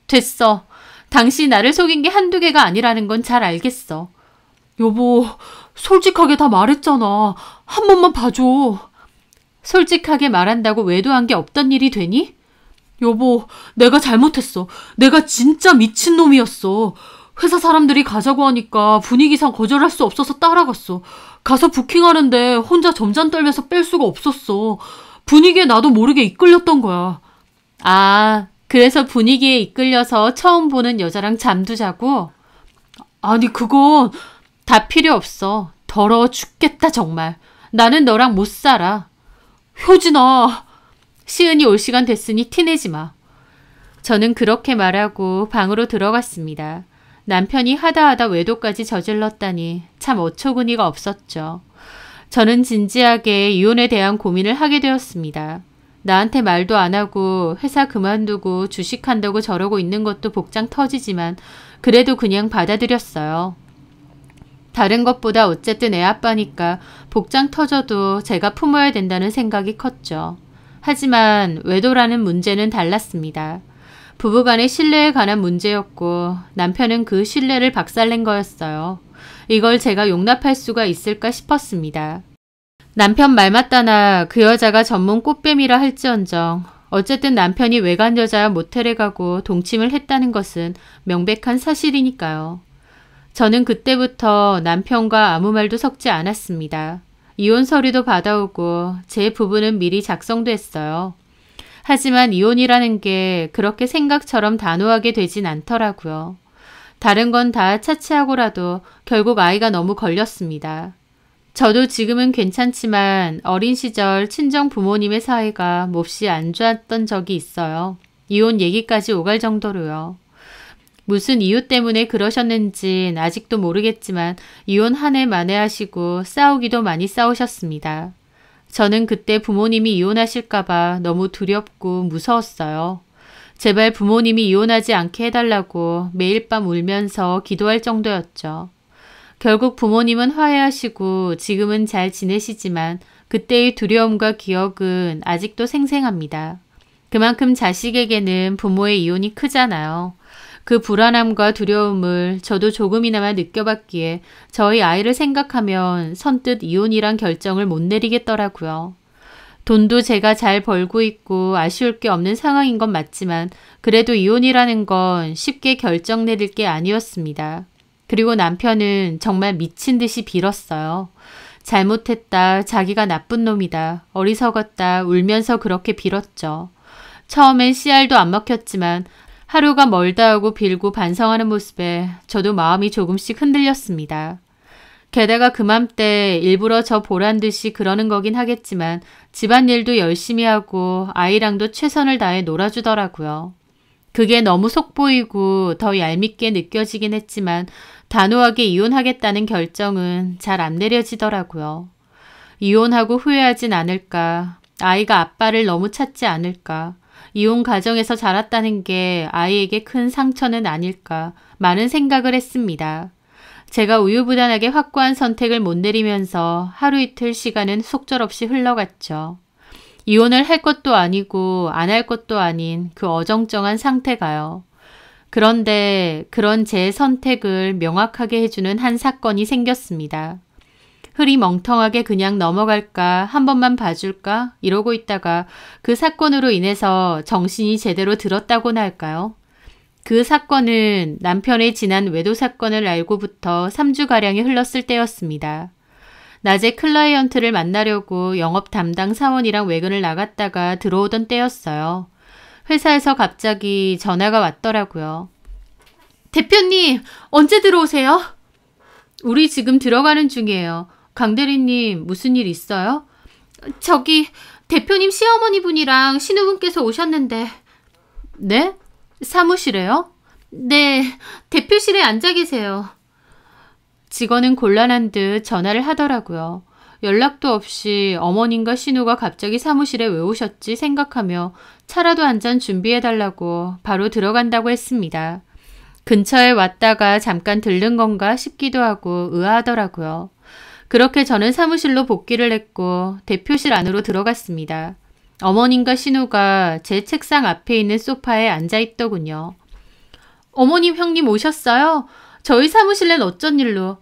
됐어. 당신이 나를 속인 게 한두 개가 아니라는 건 잘 알겠어. 여보, 솔직하게 다 말했잖아. 한 번만 봐줘. 솔직하게 말한다고 외도한 게 없던 일이 되니? 여보, 내가 잘못했어. 내가 진짜 미친놈이었어. 회사 사람들이 가자고 하니까 분위기상 거절할 수 없어서 따라갔어. 가서 부킹하는데 혼자 점잔 떨면서 뺄 수가 없었어. 분위기에 나도 모르게 이끌렸던 거야. 그래서 분위기에 이끌려서 처음 보는 여자랑 잠도 자고? 아니 그건 다 필요 없어. 더러워 죽겠다 정말. 나는 너랑 못 살아. 효진아. 시은이 올 시간 됐으니 티내지 마. 저는 그렇게 말하고 방으로 들어갔습니다. 남편이 하다 외도까지 저질렀다니 참 어처구니가 없었죠. 저는 진지하게 이혼에 대한 고민을 하게 되었습니다. 나한테 말도 안 하고 회사 그만두고 주식한다고 저러고 있는 것도 복장 터지지만 그래도 그냥 받아들였어요. 다른 것보다 어쨌든 애 아빠니까 복장 터져도 제가 품어야 된다는 생각이 컸죠. 하지만 외도라는 문제는 달랐습니다. 부부간의 신뢰에 관한 문제였고 남편은 그 신뢰를 박살낸 거였어요. 이걸 제가 용납할 수가 있을까 싶었습니다. 남편 말 맞다나 그 여자가 전문 꽃뱀이라 할지언정 어쨌든 남편이 외간 여자와 모텔에 가고 동침을 했다는 것은 명백한 사실이니까요. 저는 그때부터 남편과 아무 말도 섞지 않았습니다. 이혼 서류도 받아오고 제 부부는 미리 작성도 했어요. 하지만 이혼이라는 게 그렇게 생각처럼 단호하게 되진 않더라고요. 다른 건 다 차치하고라도 결국 아이가 너무 걸렸습니다. 저도 지금은 괜찮지만 어린 시절 친정 부모님의 사이가 몹시 안 좋았던 적이 있어요. 이혼 얘기까지 오갈 정도로요. 무슨 이유 때문에 그러셨는진 아직도 모르겠지만 이혼 한 해 만에 하시고 싸우기도 많이 싸우셨습니다. 저는 그때 부모님이 이혼하실까봐 너무 두렵고 무서웠어요. 제발 부모님이 이혼하지 않게 해달라고 매일 밤 울면서 기도할 정도였죠. 결국 부모님은 화해하시고 지금은 잘 지내시지만 그때의 두려움과 기억은 아직도 생생합니다. 그만큼 자식에게는 부모의 이혼이 크잖아요. 그 불안함과 두려움을 저도 조금이나마 느껴봤기에 저희 아이를 생각하면 선뜻 이혼이란 결정을 못 내리겠더라고요. 돈도 제가 잘 벌고 있고 아쉬울 게 없는 상황인 건 맞지만 그래도 이혼이라는 건 쉽게 결정 내릴 게 아니었습니다. 그리고 남편은 정말 미친 듯이 빌었어요. 잘못했다, 자기가 나쁜 놈이다, 어리석었다 울면서 그렇게 빌었죠. 처음엔 씨알도 안 먹혔지만 하루가 멀다 하고 빌고 반성하는 모습에 저도 마음이 조금씩 흔들렸습니다. 게다가 그맘때 일부러 저 보란 듯이 그러는 거긴 하겠지만 집안일도 열심히 하고 아이랑도 최선을 다해 놀아주더라고요. 그게 너무 속보이고 더 얄밉게 느껴지긴 했지만 단호하게 이혼하겠다는 결정은 잘 안 내려지더라고요. 이혼하고 후회하진 않을까, 아이가 아빠를 너무 찾지 않을까, 이혼 가정에서 자랐다는 게 아이에게 큰 상처는 아닐까 많은 생각을 했습니다. 제가 우유부단하게 확고한 선택을 못 내리면서 하루 이틀 시간은 속절없이 흘러갔죠. 이혼을 할 것도 아니고 안 할 것도 아닌 그 어정쩡한 상태가요. 그런데 그런 제 선택을 명확하게 해주는 한 사건이 생겼습니다. 흐리멍텅하게 그냥 넘어갈까, 한 번만 봐줄까 이러고 있다가 그 사건으로 인해서 정신이 제대로 들었다고나 할까요? 그 사건은 남편의 지난 외도 사건을 알고부터 3주가량이 흘렀을 때였습니다. 낮에 클라이언트를 만나려고 영업 담당 사원이랑 외근을 나갔다가 들어오던 때였어요. 회사에서 갑자기 전화가 왔더라고요. 대표님, 언제 들어오세요? 우리 지금 들어가는 중이에요. 강 대리님, 무슨 일 있어요? 저기 대표님 시어머니 분이랑 신우분께서 오셨는데. 네? 사무실에요? 네, 대표실에 앉아 계세요. 직원은 곤란한 듯 전화를 하더라고요. 연락도 없이 어머님과 신우가 갑자기 사무실에 왜 오셨지 생각하며 차라도 한 잔 준비해달라고 바로 들어간다고 했습니다. 근처에 왔다가 잠깐 들른 건가 싶기도 하고 의아하더라고요. 그렇게 저는 사무실로 복귀를 했고 대표실 안으로 들어갔습니다. 어머님과 신우가 제 책상 앞에 있는 소파에 앉아 있더군요. 어머님, 형님 오셨어요? 저희 사무실엔 어쩐 일로?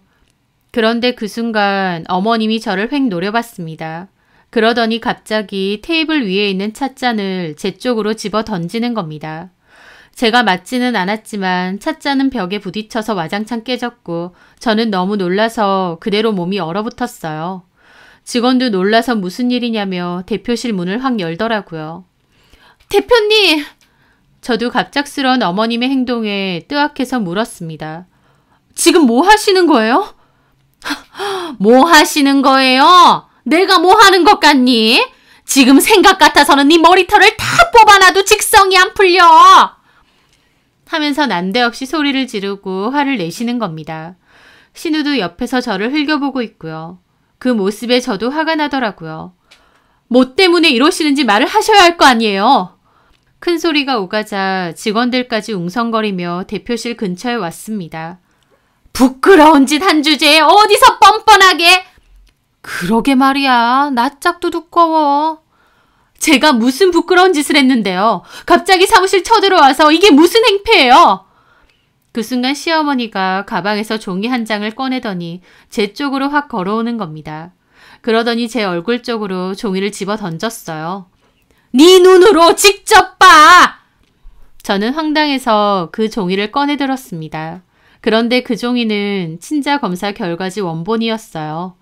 그런데 그 순간 어머님이 저를 획 노려봤습니다. 그러더니 갑자기 테이블 위에 있는 찻잔을 제 쪽으로 집어 던지는 겁니다. 제가 맞지는 않았지만 찻잔은 벽에 부딪혀서 와장창 깨졌고 저는 너무 놀라서 그대로 몸이 얼어붙었어요. 직원도 놀라서 무슨 일이냐며 대표실 문을 확 열더라고요. 대표님! 저도 갑작스러운 어머님의 행동에 뜨악해서 물었습니다. 지금 뭐 하시는 거예요? 뭐 하시는 거예요? 내가 뭐 하는 것 같니? 지금 생각 같아서는 네 머리털을 다 뽑아놔도 직성이 안 풀려! 하면서 난데없이 소리를 지르고 화를 내시는 겁니다. 신우도 옆에서 저를 흘겨보고 있고요. 그 모습에 저도 화가 나더라고요. 뭐 때문에 이러시는지 말을 하셔야 할 거 아니에요. 큰 소리가 오가자 직원들까지 웅성거리며 대표실 근처에 왔습니다. 부끄러운 짓 한 주제에 어디서 뻔뻔하게. 그러게 말이야. 낯짝도 두꺼워. 제가 무슨 부끄러운 짓을 했는데요. 갑자기 사무실 쳐들어와서 이게 무슨 행패예요. 그 순간 시어머니가 가방에서 종이 한 장을 꺼내더니 제 쪽으로 확 걸어오는 겁니다. 그러더니 제 얼굴 쪽으로 종이를 집어 던졌어요. 네 눈으로 직접 봐! 저는 황당해서 그 종이를 꺼내 들었습니다. 그런데 그 종이는 친자 검사 결과지 원본이었어요.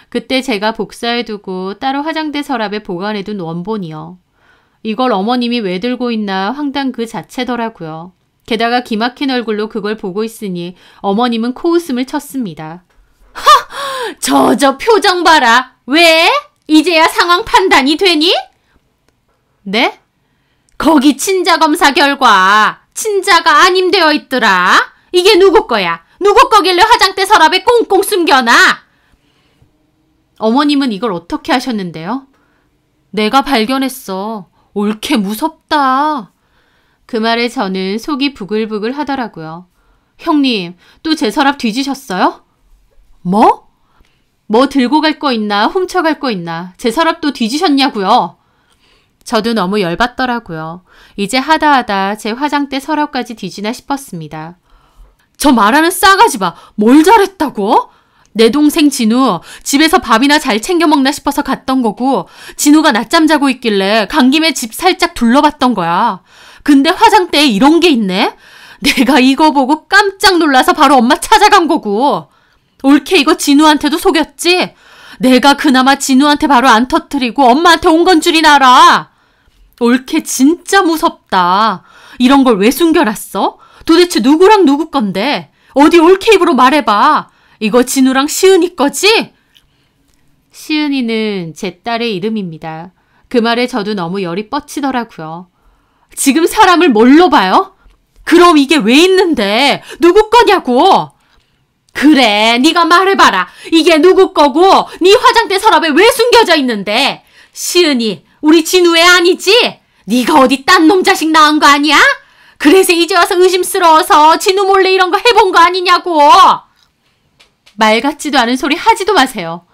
그때 제가 복사해두고 따로 화장대 서랍에 보관해둔 원본이요. 이걸 어머님이 왜 들고 있나 황당 그 자체더라고요. 게다가 기막힌 얼굴로 그걸 보고 있으니 어머님은 코웃음을 쳤습니다. 하! 저 표정 봐라. 왜? 이제야 상황 판단이 되니? 네? 거기 친자 검사 결과 친자가 아님되어 있더라. 이게 누구 거야? 누구 거길래 화장대 서랍에 꽁꽁 숨겨놔? 어머님은 이걸 어떻게 하셨는데요? 내가 발견했어. 옳게 무섭다. 그 말에 저는 속이 부글부글 하더라고요. 형님, 또 제 서랍 뒤지셨어요? 뭐? 뭐 들고 갈 거 있나 훔쳐갈 거 있나 제 서랍 또 뒤지셨냐고요? 저도 너무 열받더라고요. 이제 하다하다 제 화장대 서랍까지 뒤지나 싶었습니다. 저 말하는 싸가지 봐. 뭘 잘했다고? 내 동생 진우 집에서 밥이나 잘 챙겨 먹나 싶어서 갔던 거고 진우가 낮잠 자고 있길래 간 김에 집 살짝 둘러봤던 거야. 근데 화장대에 이런 게 있네? 내가 이거 보고 깜짝 놀라서 바로 엄마 찾아간 거고. 올케 이거 진우한테도 속였지? 내가 그나마 진우한테 바로 안 터뜨리고 엄마한테 온 건 줄이나 알아. 올케 진짜 무섭다. 이런 걸 왜 숨겨놨어? 도대체 누구랑 누구 건데? 어디 올케 입으로 말해봐. 이거 진우랑 시은이 거지? 시은이는 제 딸의 이름입니다. 그 말에 저도 너무 열이 뻗치더라고요. 지금 사람을 뭘로 봐요? 그럼 이게 왜 있는데? 누구 거냐고? 그래, 네가 말해봐라. 이게 누구 거고 네 화장대 서랍에 왜 숨겨져 있는데? 시은이, 우리 진우 애 아니지? 네가 어디 딴 놈 자식 낳은 거 아니야? 그래서 이제 와서 의심스러워서 진우 몰래 이런 거 해본 거 아니냐고. 말 같지도 않은 소리 하지도 마세요.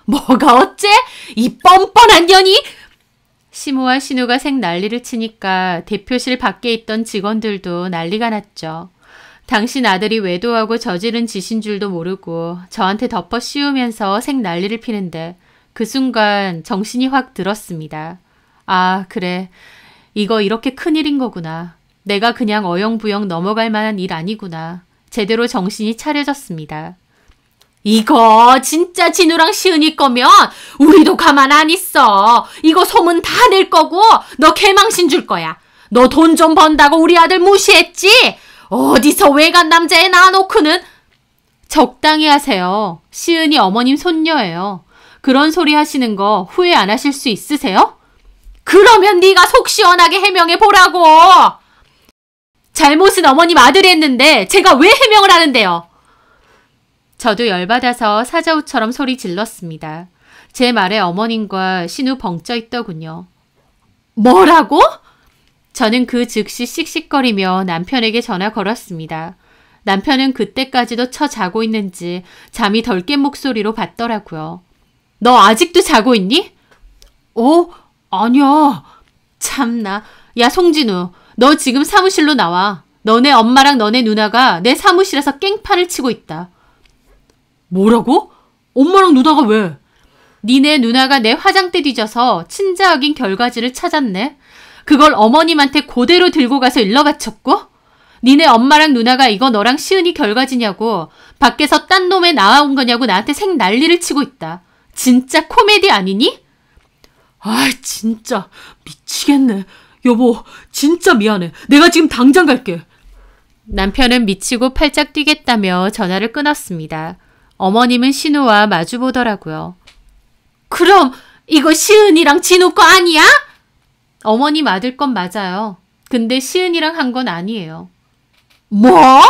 뭐가 어째? 이 뻔뻔한 년이? 시모와 신우가 색 난리를 치니까 대표실 밖에 있던 직원들도 난리가 났죠. 당신 아들이 외도하고 저지른 짓인 줄도 모르고 저한테 덮어 씌우면서 색 난리를 피는데 그 순간 정신이 확 들었습니다. 아, 그래. 이거 이렇게 큰일인 거구나. 내가 그냥 어영부영 넘어갈 만한 일 아니구나. 제대로 정신이 차려졌습니다. 이거 진짜 진우랑 시은이 거면 우리도 가만 안 있어. 이거 소문 다 낼 거고 너 개망신 줄 거야. 너 돈 좀 번다고 우리 아들 무시했지? 어디서 외간 남자애 낳아놓고는. 적당히 하세요. 시은이 어머님 손녀예요. 그런 소리 하시는 거 후회 안 하실 수 있으세요? 그러면 네가 속 시원하게 해명해 보라고. 잘못은 어머님 아들이 했는데 제가 왜 해명을 하는데요? 저도 열받아서 사자우처럼 소리 질렀습니다. 제 말에 어머님과 신우 벙쪄 있더군요. 뭐라고? 저는 그 즉시 씩씩거리며 남편에게 전화 걸었습니다. 남편은 그때까지도 자고 있는지 잠이 덜 깬 목소리로 받더라고요. 너 아직도 자고 있니? 아니야. 참나. 야, 송진우, 너 지금 사무실로 나와. 너네 엄마랑 너네 누나가 내 사무실에서 깽판을 치고 있다. 뭐라고? 엄마랑 누나가 왜? 니네 누나가 내 화장대 뒤져서 친자 확인 결과지를 찾았네. 그걸 어머님한테 그대로 들고 가서 일러 바쳤고? 니네 엄마랑 누나가 이거 너랑 시은이 결과지냐고 밖에서 딴 놈에 나와온 거냐고 나한테 색 난리를 치고 있다. 진짜 코미디 아니니? 아, 진짜 미치겠네. 여보, 진짜 미안해. 내가 지금 당장 갈게. 남편은 미치고 팔짝 뛰겠다며 전화를 끊었습니다. 어머님은 신우와 마주보더라고요. 그럼 이거 시은이랑 진우 거 아니야? 어머님 아들 건 맞아요. 근데 시은이랑 한 건 아니에요. 뭐?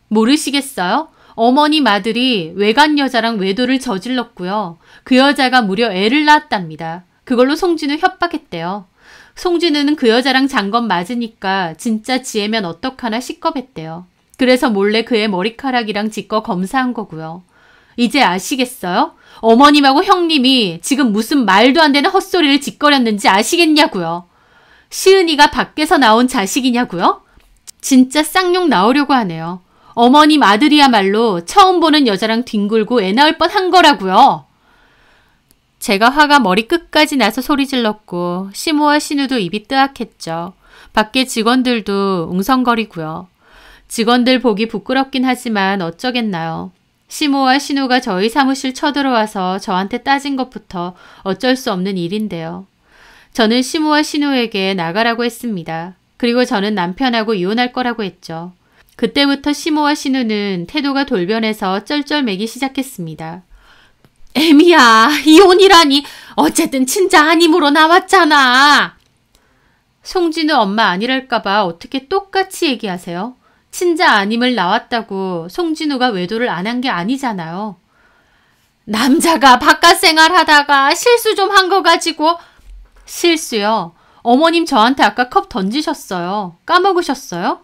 모르시겠어요? 어머님 아들이 외간 여자랑 외도를 저질렀고요. 그 여자가 무려 애를 낳았답니다. 그걸로 송진우 협박했대요. 송진우는 그 여자랑 잔 건 맞으니까 진짜 지혜면 어떡하나 시겁했대요. 그래서 몰래 그의 머리카락이랑 지꺼 검사한 거고요. 이제 아시겠어요? 어머님하고 형님이 지금 무슨 말도 안 되는 헛소리를 짓거렸는지 아시겠냐고요. 시은이가 밖에서 나온 자식이냐고요? 진짜 쌍욕 나오려고 하네요. 어머님 아들이야말로 처음 보는 여자랑 뒹굴고 애 낳을 뻔한 거라고요. 제가 화가 머리 끝까지 나서 소리 질렀고 시모와 신우도 입이 뜨악했죠. 밖에 직원들도 웅성거리고요. 직원들 보기 부끄럽긴 하지만 어쩌겠나요. 시모와 신우가 저희 사무실 쳐들어와서 저한테 따진 것부터 어쩔 수 없는 일인데요. 저는 시모와 신우에게 나가라고 했습니다. 그리고 저는 남편하고 이혼할 거라고 했죠. 그때부터 시모와 신우는 태도가 돌변해서 쩔쩔매기 시작했습니다. 애미야, 이혼이라니. 어쨌든 친자 아님으로 나왔잖아. 송진우 엄마 아니랄까봐 어떻게 똑같이 얘기하세요? 친자 아님을 나왔다고 송진우가 외도를 안 한 게 아니잖아요. 남자가 바깥 생활하다가 실수 좀 한 거 가지고. 실수요? 어머님 저한테 아까 컵 던지셨어요. 까먹으셨어요?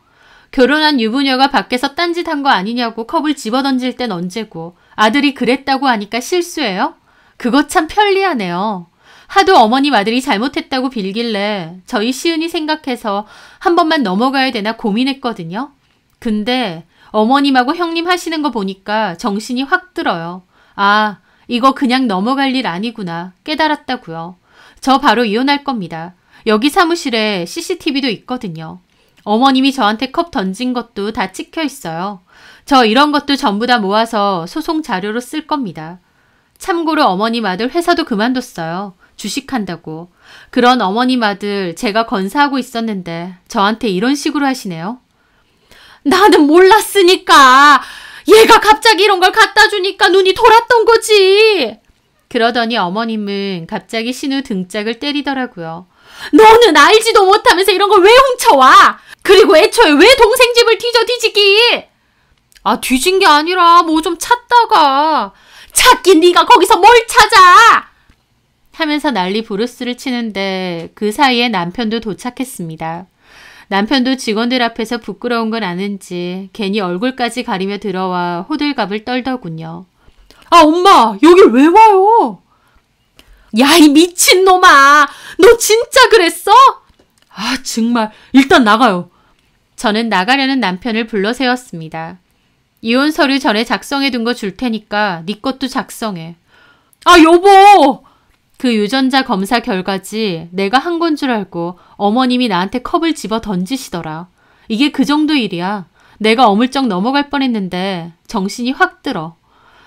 결혼한 유부녀가 밖에서 딴짓 한 거 아니냐고 컵을 집어던질 땐 언제고 아들이 그랬다고 하니까 실수예요? 그거 참 편리하네요. 하도 어머님 아들이 잘못했다고 빌길래 저희 시은이 생각해서 한 번만 넘어가야 되나 고민했거든요. 근데 어머님하고 형님 하시는 거 보니까 정신이 확 들어요. 아, 이거 그냥 넘어갈 일 아니구나 깨달았다고요. 저 바로 이혼할 겁니다. 여기 사무실에 CCTV도 있거든요. 어머님이 저한테 컵 던진 것도 다 찍혀 있어요. 저 이런 것도 전부 다 모아서 소송 자료로 쓸 겁니다. 참고로 어머님 아들 회사도 그만뒀어요. 주식한다고. 그런 어머님 아들 제가 건사하고 있었는데 저한테 이런 식으로 하시네요. 나는 몰랐으니까. 얘가 갑자기 이런 걸 갖다 주니까 눈이 돌았던 거지. 그러더니 어머님은 갑자기 신우 등짝을 때리더라고요. 너는 알지도 못하면서 이런 걸 왜 훔쳐와? 그리고 애초에 왜 동생 집을 뒤지기? 아, 뒤진 게 아니라 뭐 좀 찾다가. 찾긴 네가 거기서 뭘 찾아? 하면서 난리 부르스를 치는데 그 사이에 남편도 도착했습니다. 남편도 직원들 앞에서 부끄러운 건 아는지 괜히 얼굴까지 가리며 들어와 호들갑을 떨더군요. 아, 엄마, 여길 왜 와요? 야, 이 미친놈아! 너 진짜 그랬어? 아, 정말. 일단 나가요. 저는 나가려는 남편을 불러 세웠습니다. 이혼 서류 전에 작성해둔 거 줄 테니까 네 것도 작성해. 아, 여보! 그 유전자 검사 결과지 내가 한 건 줄 알고 어머님이 나한테 컵을 집어 던지시더라. 이게 그 정도 일이야. 내가 어물쩍 넘어갈 뻔했는데 정신이 확 들어.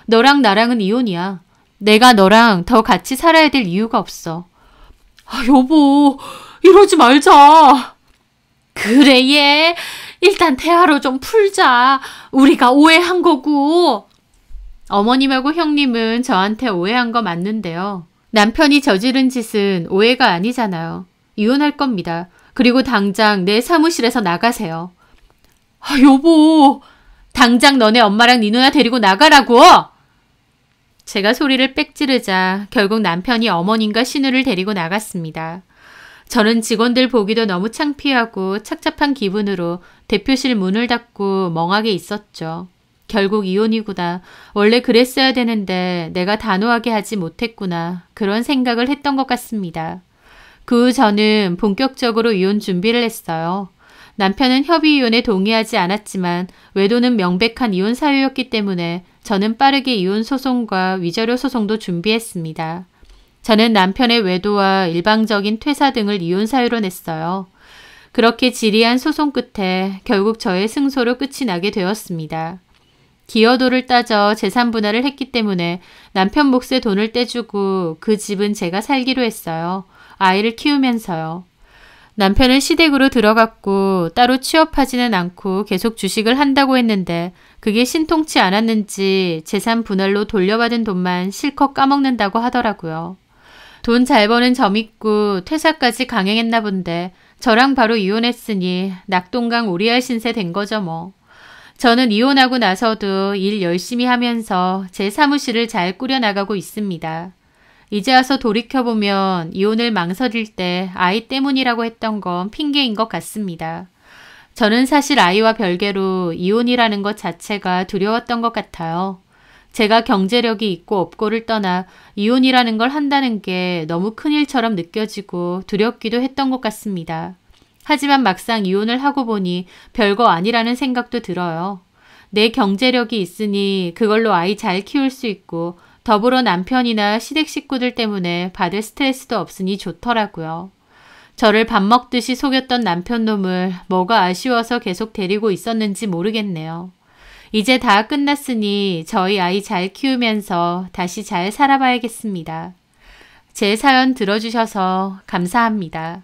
너랑 나랑은 이혼이야. 내가 너랑 더 같이 살아야 될 이유가 없어. 아, 여보, 이러지 말자. 그래, 얘. 일단 대화로 좀 풀자. 우리가 오해한 거고. 어머님하고 형님은 저한테 오해한 거 맞는데요. 남편이 저지른 짓은 오해가 아니잖아요. 이혼할 겁니다. 그리고 당장 내 사무실에서 나가세요. 아, 여보. 당장 너네 엄마랑 네 누나 데리고 나가라고. 제가 소리를 빽 지르자 결국 남편이 어머님과 신우를 데리고 나갔습니다. 저는 직원들 보기도 너무 창피하고 착잡한 기분으로 대표실 문을 닫고 멍하게 있었죠. 결국 이혼이구나. 원래 그랬어야 되는데 내가 단호하게 하지 못했구나. 그런 생각을 했던 것 같습니다. 그 후 저는 본격적으로 이혼 준비를 했어요. 남편은 협의 이혼에 동의하지 않았지만 외도는 명백한 이혼 사유였기 때문에 저는 빠르게 이혼 소송과 위자료 소송도 준비했습니다. 저는 남편의 외도와 일방적인 퇴사 등을 이혼 사유로 냈어요. 그렇게 지리한 소송 끝에 결국 저의 승소로 끝이 나게 되었습니다. 기여도를 따져 재산 분할을 했기 때문에 남편 몫의 돈을 떼주고 그 집은 제가 살기로 했어요. 아이를 키우면서요. 남편은 시댁으로 들어갔고 따로 취업하지는 않고 계속 주식을 한다고 했는데 그게 신통치 않았는지 재산 분할로 돌려받은 돈만 실컷 까먹는다고 하더라고요. 돈 잘 버는 점 있고 퇴사까지 강행했나 본데 저랑 바로 이혼했으니 낙동강 오리알 신세 된 거죠 뭐. 저는 이혼하고 나서도 일 열심히 하면서 제 사무실을 잘 꾸려나가고 있습니다. 이제 와서 돌이켜보면 이혼을 망설일 때 아이 때문이라고 했던 건 핑계인 것 같습니다. 저는 사실 아이와 별개로 이혼이라는 것 자체가 두려웠던 것 같아요. 제가 경제력이 있고 없고를 떠나 이혼이라는 걸 한다는 게 너무 큰일처럼 느껴지고 두렵기도 했던 것 같습니다. 하지만 막상 이혼을 하고 보니 별거 아니라는 생각도 들어요. 내 경제력이 있으니 그걸로 아이 잘 키울 수 있고 더불어 남편이나 시댁 식구들 때문에 받을 스트레스도 없으니 좋더라고요. 저를 밥 먹듯이 속였던 남편 놈을 뭐가 아쉬워서 계속 데리고 있었는지 모르겠네요. 이제 다 끝났으니 저희 아이 잘 키우면서 다시 잘 살아봐야겠습니다. 제 사연 들어주셔서 감사합니다.